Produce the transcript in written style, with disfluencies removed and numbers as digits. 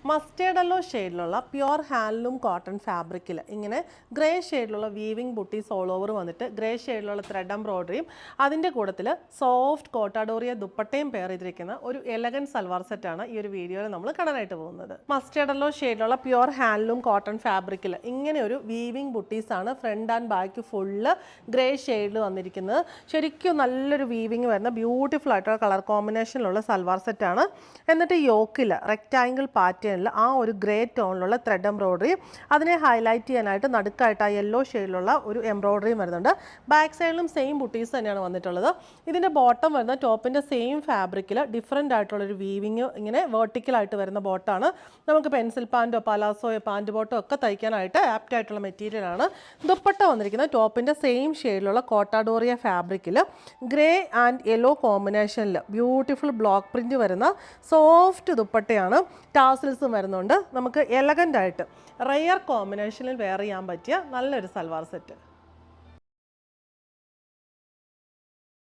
Mustard yellow ഷെയ്ഡിലുള്ള pure handloom cotton ഫാബ്രിക്കിൽ ഇങ്ങനെ ഗ്രേ ഷെയ്ഡിലുള്ള വീവിംഗ് ബുട്ടീസ് ഓൾ ഓവർ വന്നിട്ട് ഗ്രേ ഷെയ്ഡിലുള്ള ത്രെഡ് എംബ്രോയിഡറിയും അതിൻ്റെ കൂട്ടത്തിൽ സോഫ്റ്റ് കോട്ടാഡോറിയ ദുപ്പട്ടയും പെയർ ചെയ്തിരിക്കുന്ന ഒരു എലഗൻ സൽവാർ സെറ്റാണ് ഈ ഒരു വീഡിയോയിൽ നമ്മൾ കാണാനായിട്ട് പോകുന്നത്. മസ്റ്റേർഡ് യെല്ലോ ഷെയ്ഡിലുള്ള പ്യുവർ ഹാൻഡ്ലൂം കോട്ടൺ ഫാബ്രിക്കിൽ ഇങ്ങനെ ഒരു വീവിംഗ് ബുട്ടീസാണ് front and back full grey ഷെയ്ഡിൽ വന്നിരിക്കുന്നത്. ശരിക്കും നല്ലൊരു വീവിങ് വരുന്ന ബ്യൂട്ടിഫുൾ ആയിട്ടുള്ള കളർ കോമ്പിനേഷനിലുള്ള സൽവാർ സെറ്റാണ്. എന്നിട്ട് യോക്കിൽ റെക്റ്റാങ്കിൾ പാറ്റേൺ ആ ഒരു ഗ്രേ ടോണിലുള്ള ത്രെഡ് എംബ്രോയിഡറി അതിനെ ഹൈലൈറ്റ് ചെയ്യാനായിട്ട് നടുക്കായിട്ട് ആ യെല്ലോ ഷെയ്ഡിലുള്ള ഒരു എംബ്രോയിഡറിയും വരുന്നുണ്ട്. ബാക്ക് സൈഡിലും സെയിം ബുട്ടീസ് തന്നെയാണ് വന്നിട്ടുള്ളത്. ഇതിൻ്റെ ബോട്ടം വരുന്ന ടോപ്പിൻ്റെ സെയിം ഫാബ്രിക്കിൽ ഡിഫറെൻ്റ് ആയിട്ടുള്ളൊരു വീവിങ് ഇങ്ങനെ വേർട്ടിക്കലായിട്ട് വരുന്ന ബോട്ടാണ്. നമുക്ക് പെൻസിൽ പാൻറ്റോ പലാസോയോ പാൻറ്റ് ബോട്ടോ ഒക്കെ തയ്ക്കാനായിട്ട് ആപ്റ്റ് ആയിട്ടുള്ള മെറ്റീരിയലാണ്. ദുപ്പട്ട വന്നിരിക്കുന്ന ടോപ്പിൻ്റെ സെയിം ഷെയ്ഡിലുള്ള കോട്ടാഡോറിയ ഫാബ്രിക്കിൽ ഗ്രേ ആൻഡ് യെല്ലോ കോമ്പിനേഷനിൽ ബ്യൂട്ടിഫുൾ ബ്ലോക്ക് പ്രിൻറ്റ് വരുന്ന സോഫ്റ്റ് ദുപ്പട്ടയാണ്. ടാസിൽസും വരുന്നുണ്ട്. നമുക്ക് എലഗൻ്റ് ആയിട്ട് റെയർ കോമ്പിനേഷനിൽ വെയർ ചെയ്യാൻ പറ്റിയ നല്ലൊരു സൽവാർ സെറ്റ്.